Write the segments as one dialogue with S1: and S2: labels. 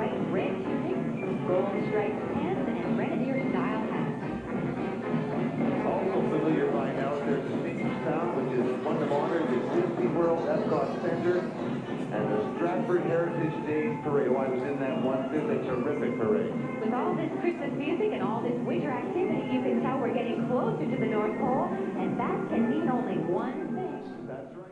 S1: bright red tunic, gold striped pants, and grenadier-style hats.
S2: Also familiar by now, there's a stage sound, which is one of honors at Disney World Epcot Center, and the Stratford Heritage Days Parade. Oh, I was in that once. It's a terrific parade.
S1: With all this Christmas music and all this winter activity, you can tell we're getting closer to the North Pole, and that can mean only one thing.
S2: That's right.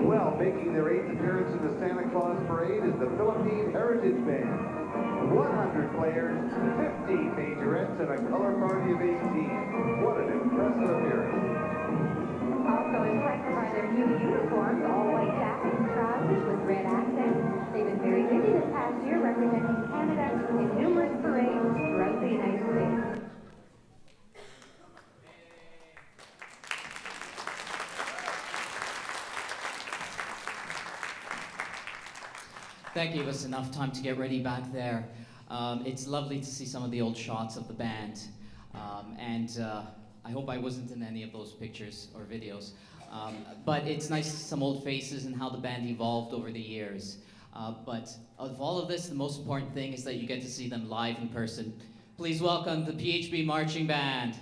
S2: Well, making their 8th appearance in the Santa Claus Parade is the Philippine Heritage Band. 100 players, 50 majorettes, and a color party of 18. What an impressive appearance.
S1: Also impressive are their new uniforms, all white jackets and trousers with red accents. They've been very busy this past year representing Canada in numerous parades throughout the United States.
S3: That gave us enough time to get ready back there. It's lovely to see some of the old shots of the band. I hope I wasn't in any of those pictures or videos. But it's nice to see some old faces and how the band evolved over the years. But of all of this, the most important thing is that you get to see them live in person. Please welcome the PHB Marching Band.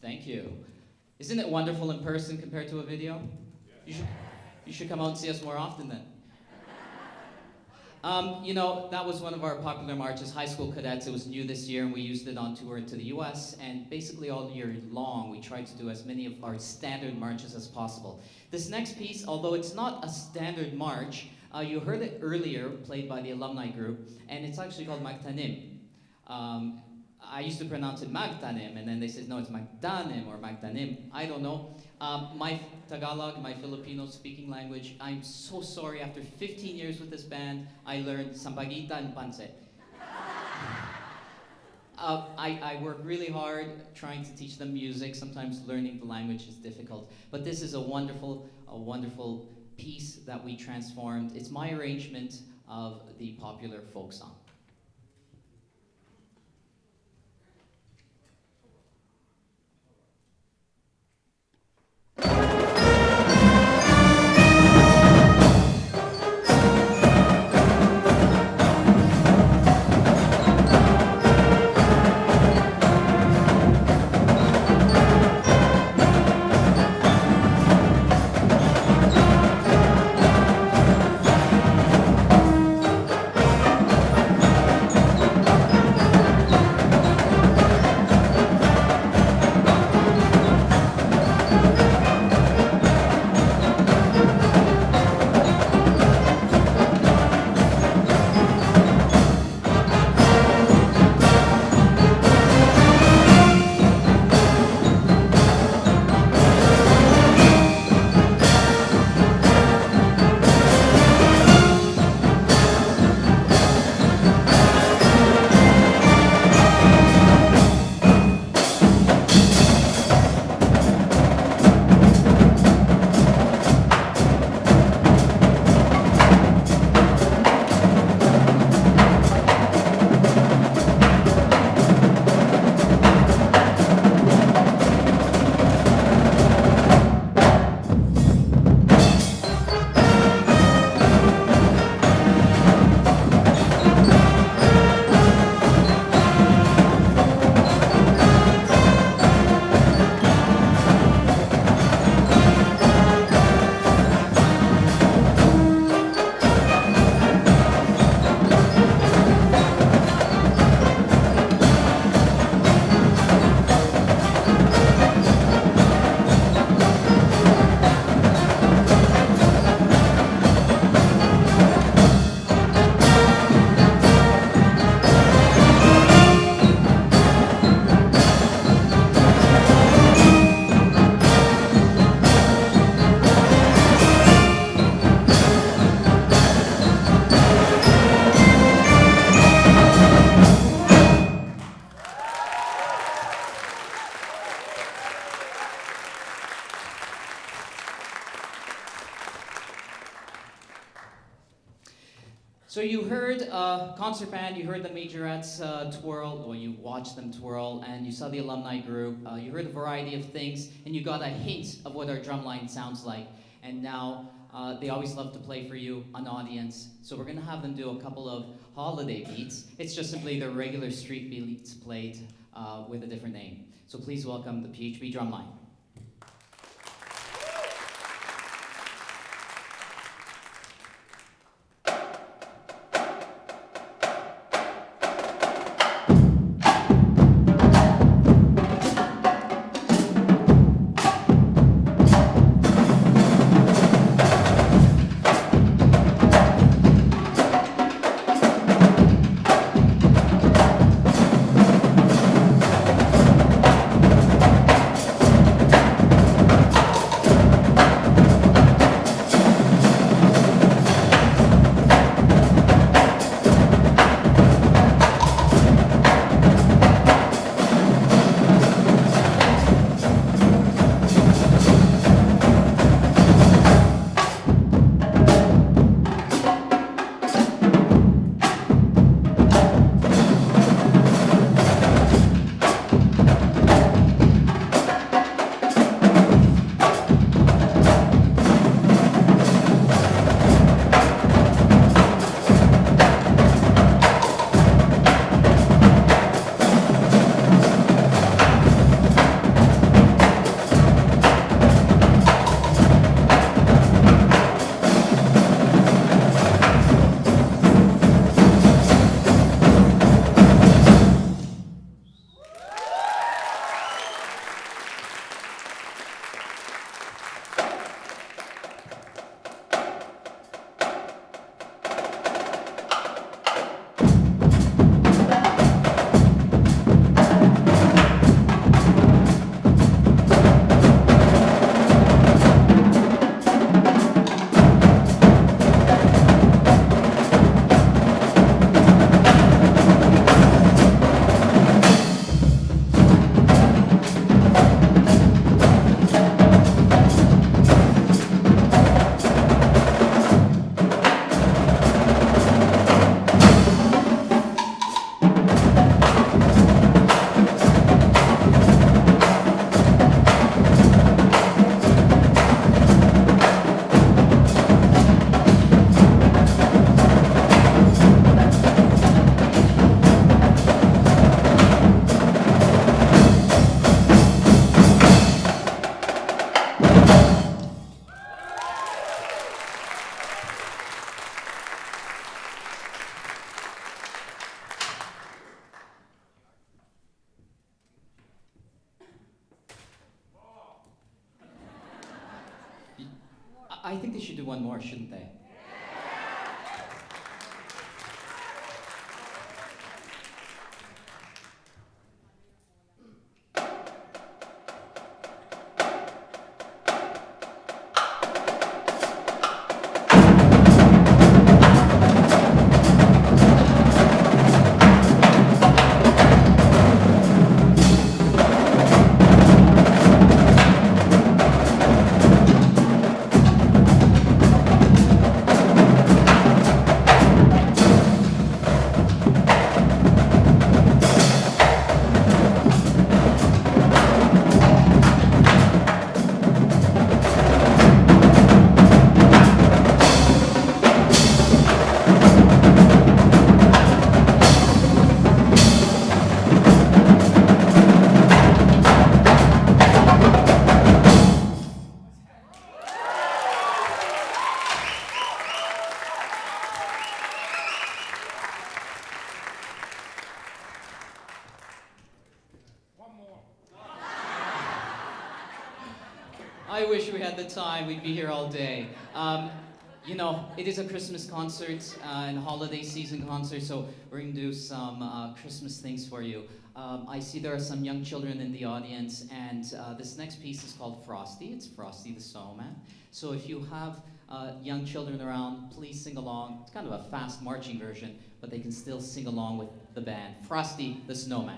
S3: Thank you. Isn't it wonderful in person compared to a video? You should come out and see us more often then. That was one of our popular marches, High School Cadets. It was new this year, and we used it on tour into the US. And basically all year long, we tried to do as many of our standard marches as possible. This next piece, although it's not a standard march, you heard it earlier, played by the alumni group, and it's actually called Magtanim. I used to pronounce it Magtanim, and then they said, no, it's Magdanim or Magdanim. I don't know. My Tagalog, my Filipino speaking language, I'm so sorry. After 15 years with this band, I learned Sampaguita and Panse. I work really hard trying to teach them music. Sometimes learning the language is difficult. But this is a wonderful piece that we transformed. It's my arrangement of the popular folk song. So you heard concert band, you heard the majorettes twirl, or you watched them twirl, and you saw the alumni group. You heard a variety of things, and you got a hint of what our drumline sounds like. And now they always love to play for you, an audience. So we're gonna have them do a couple of holiday beats. It's just simply the regular street beats played with a different name. So please welcome the PHB drumline. I think they should do one more, shouldn't they? I wish we had the time. We'd be here all day. You know, it is a Christmas concert and holiday season concert, so we're going to do some Christmas things for you. I see there are some young children in the audience, and this next piece is called Frosty. It's Frosty the Snowman. So if you have young children around, please sing along. It's kind of a fast marching version, but they can still sing along with the band. Frosty the Snowman.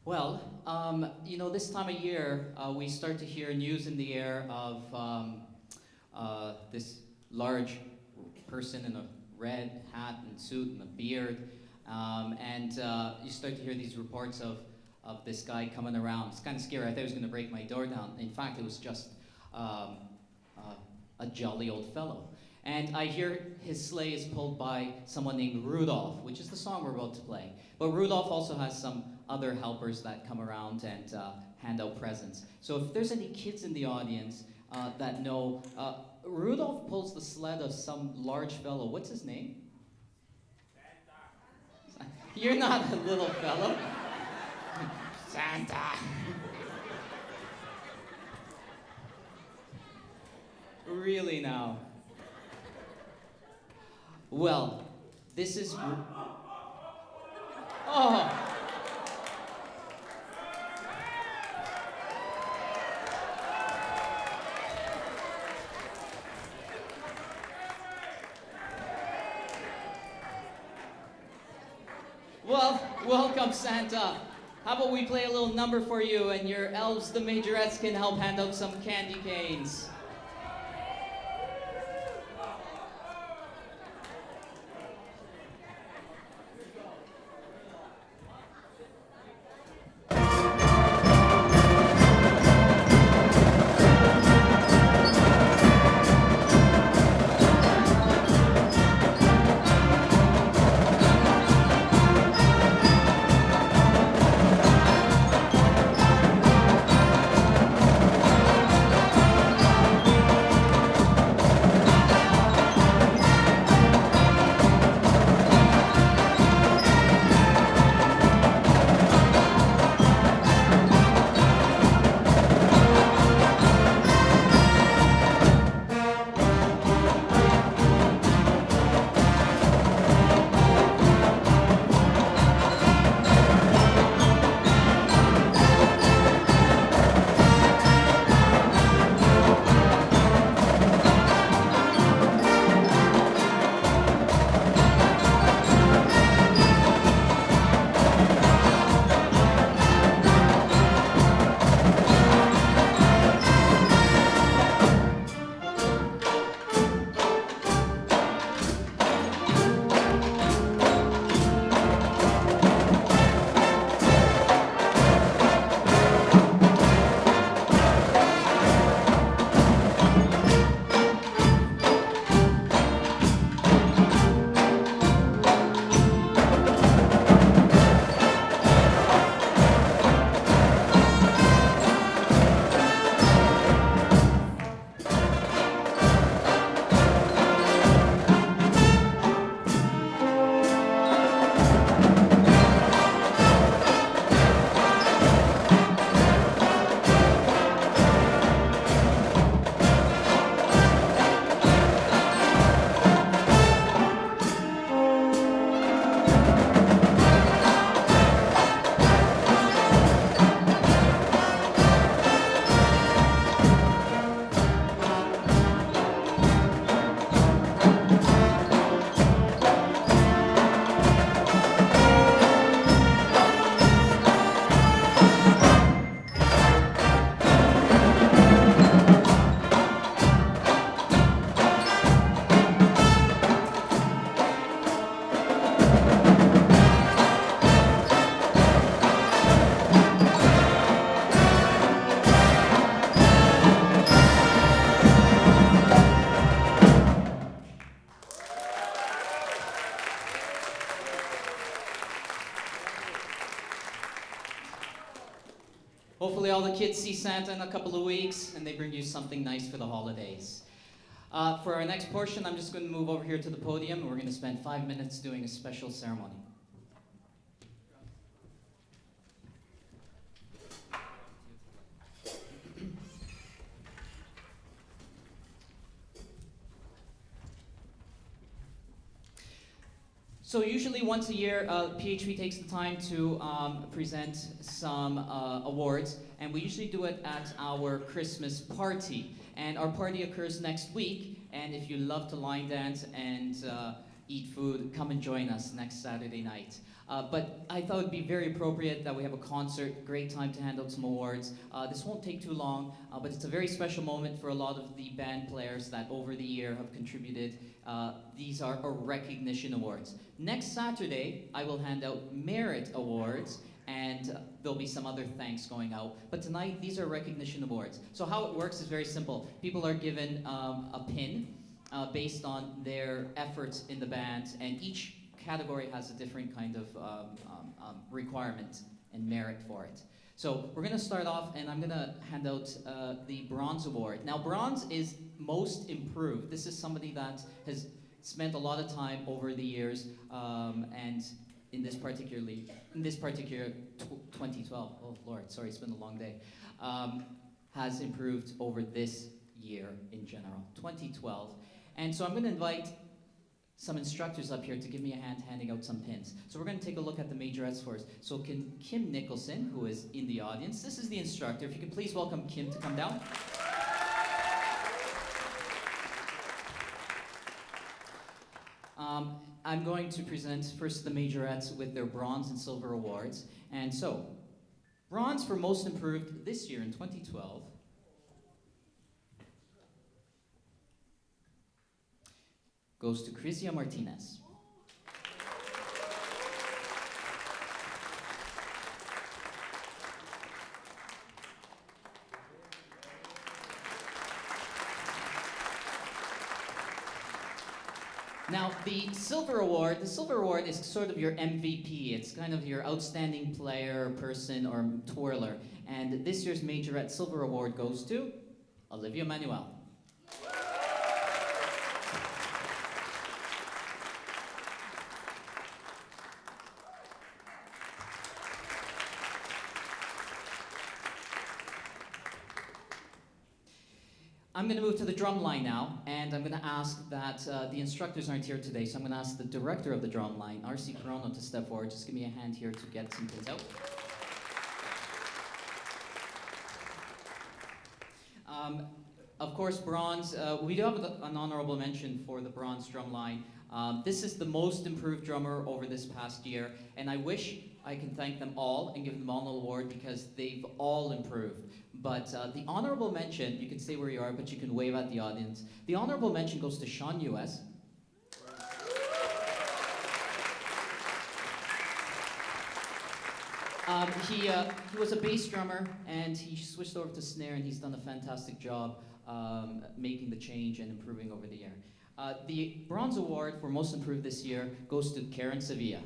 S3: Well, you know, this time of year, we start to hear news in the air of this large person in a red hat and suit and a beard, and you start to hear these reports of this guy coming around. It's kind of scary. I thought he was going to break my door down. In fact, it was just a jolly old fellow. And I hear his sleigh is pulled by someone named Rudolph, which is the song we're about to play. But Rudolph also has some other helpers that come around and hand out presents. So if there's any kids in the audience that know, Rudolph pulls the sled of some large fellow. What's his name? Santa. You're not a little fellow. Santa. Really now? Well, this is... Oh! Well, welcome, Santa. How about we play a little number for you, and your elves, the majorettes, can help hand out some candy canes. kids see Santa in a couple of weeks, and they bring you something nice for the holidays. For our next portion, I'm just going to move over here to the podium, and we're going to spend 5 minutes doing a special ceremony. So usually once a year, PHB takes the time to present some awards, and we usually do it at our Christmas party. And our party occurs next week, and if you love to line dance and eat food, come and join us next Saturday night. But I thought it would be very appropriate that we have a concert, great time to hand out some awards. This won't take too long, but it's a very special moment for a lot of the band players that over the year have contributed. These are our recognition awards. Next Saturday, I will hand out merit awards, and there'll be some other thanks going out. But tonight, these are recognition awards. So how it works is very simple. People are given a pin based on their efforts in the band, and each category has a different kind of requirement and merit for it. So we're going to start off, and I'm going to hand out the Bronze Award. Now, Bronze is most improved. This is somebody that has spent a lot of time over the years, and in this particular 2012, oh Lord, sorry, it's been a long day, has improved over this year in general, 2012. And so I'm going to invite some instructors up here to give me a hand handing out some pins. So we're going to take a look at the majorettes first. So can Kim Nicholson, who is in the audience, this is the instructor. If you can please welcome Kim to come down. I'm going to present first the majorettes with their bronze and silver awards. And so, bronze for most improved this year in 2012 goes to Crisia Martinez. Now, the silver award is sort of your MVP. It's kind of your outstanding player, person, or twirler. And this year's Majorette Silver Award goes to Olivia Manuel. I'm going to move to the drum line now, and I'm going to ask that the instructors aren't here today, so I'm going to ask the director of the drum line, R.C. Corono, to step forward. Just give me a hand here to get some pins out. Of course, bronze, we do have an honorable mention for the bronze drum line. This is the most improved drummer over this past year, and I wish I can thank them all and give them all an award because they've all improved. But the honorable mention, you can stay where you are, but you can wave at the audience. The honorable mention goes to Sean U.S. He was a bass drummer, and he switched over to snare, and he's done a fantastic job making the change and improving over the year. The Bronze Award for Most Improved this year goes to Karen Sevilla.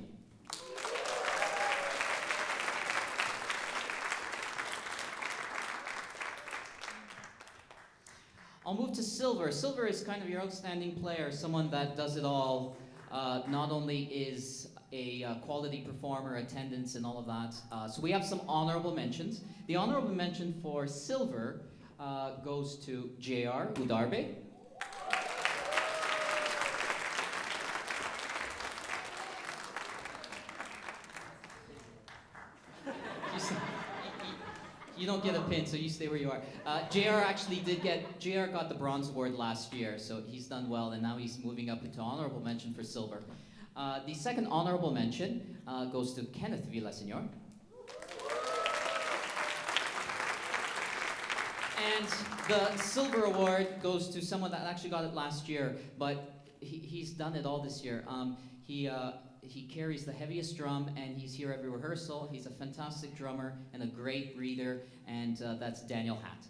S3: I'll move to silver. Silver is kind of your outstanding player, someone that does it all. Not only is a quality performer, attendance, and all of that. So we have some honorable mentions. The honorable mention for silver goes to J.R. Udarbe. You don't get a pin, so you stay where you are. JR got the Bronze Award last year, so he's done well, and now he's moving up into honorable mention for silver. The second honorable mention goes to Kenneth Villaseñor. And the silver award goes to someone that actually got it last year, but he's done it all this year. He carries the heaviest drum, and he's here every rehearsal. He's a fantastic drummer and a great reader, and that's Daniel Hatt.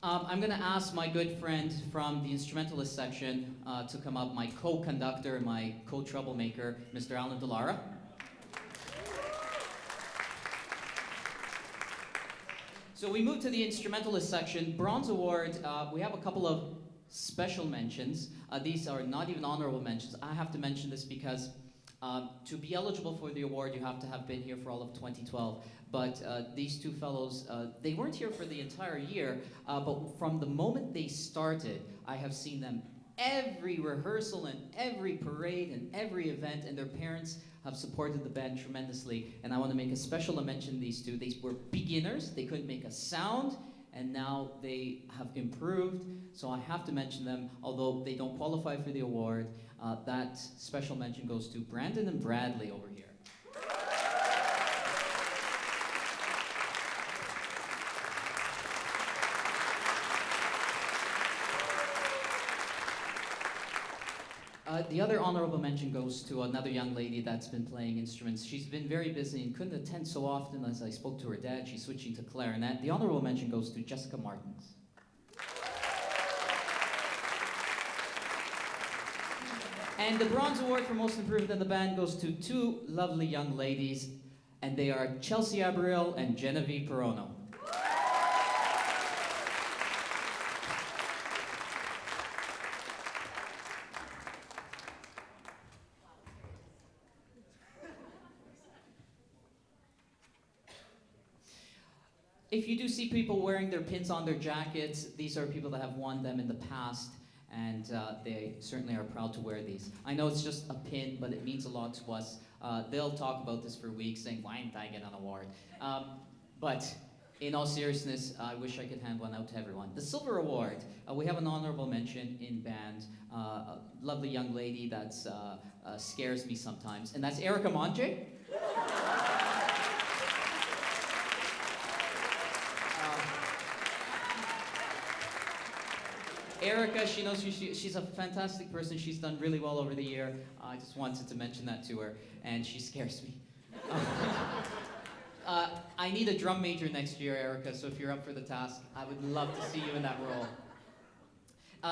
S3: I'm going to ask my good friend from the instrumentalist section to come up, my co-conductor, my co-troublemaker, Mr. Alan Delara. So we move to the instrumentalist section. Bronze Award, we have a couple of special mentions. These are not even honorable mentions. I have to mention this because to be eligible for the award, you have to have been here for all of 2012. But these two fellows, they weren't here for the entire year, but from the moment they started, I have seen them every rehearsal and every parade and every event, and their parents have supported the band tremendously. And I want to make a special mention these two. They were beginners, they couldn't make a sound, and now they have improved. So I have to mention them, although they don't qualify for the award. That special mention goes to Brandon and Bradley over here. The other honorable mention goes to another young lady that's been playing instruments. She's been very busy and couldn't attend so often. As I spoke to her dad, she's switching to clarinet. The honorable mention goes to Jessica Martins. And the Bronze Award for Most Improved in the Band goes to two lovely young ladies, and they are Chelsea Abriel and Genevieve Perono. If you do see people wearing their pins on their jackets, these are people that have won them in the past, and they certainly are proud to wear these. I know it's just a pin, but it means a lot to us. They'll talk about this for weeks, saying, why didn't I get an award? But in all seriousness, I wish I could hand one out to everyone. The Silver Award, we have an honorable mention in band, a lovely young lady that scares me sometimes, and that's Erica Monje. Erica, she knows she's a fantastic person. She's done really well over the year. I just wanted to mention that to her, and she scares me. I need a drum major next year, Erica, so if you're up for the task, I would love to see you in that role.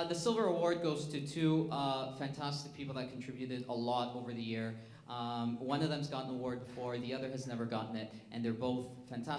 S3: The Silver Award goes to two fantastic people that contributed a lot over the year. One of them's gotten an award before, the other has never gotten it, and they're both fantastic.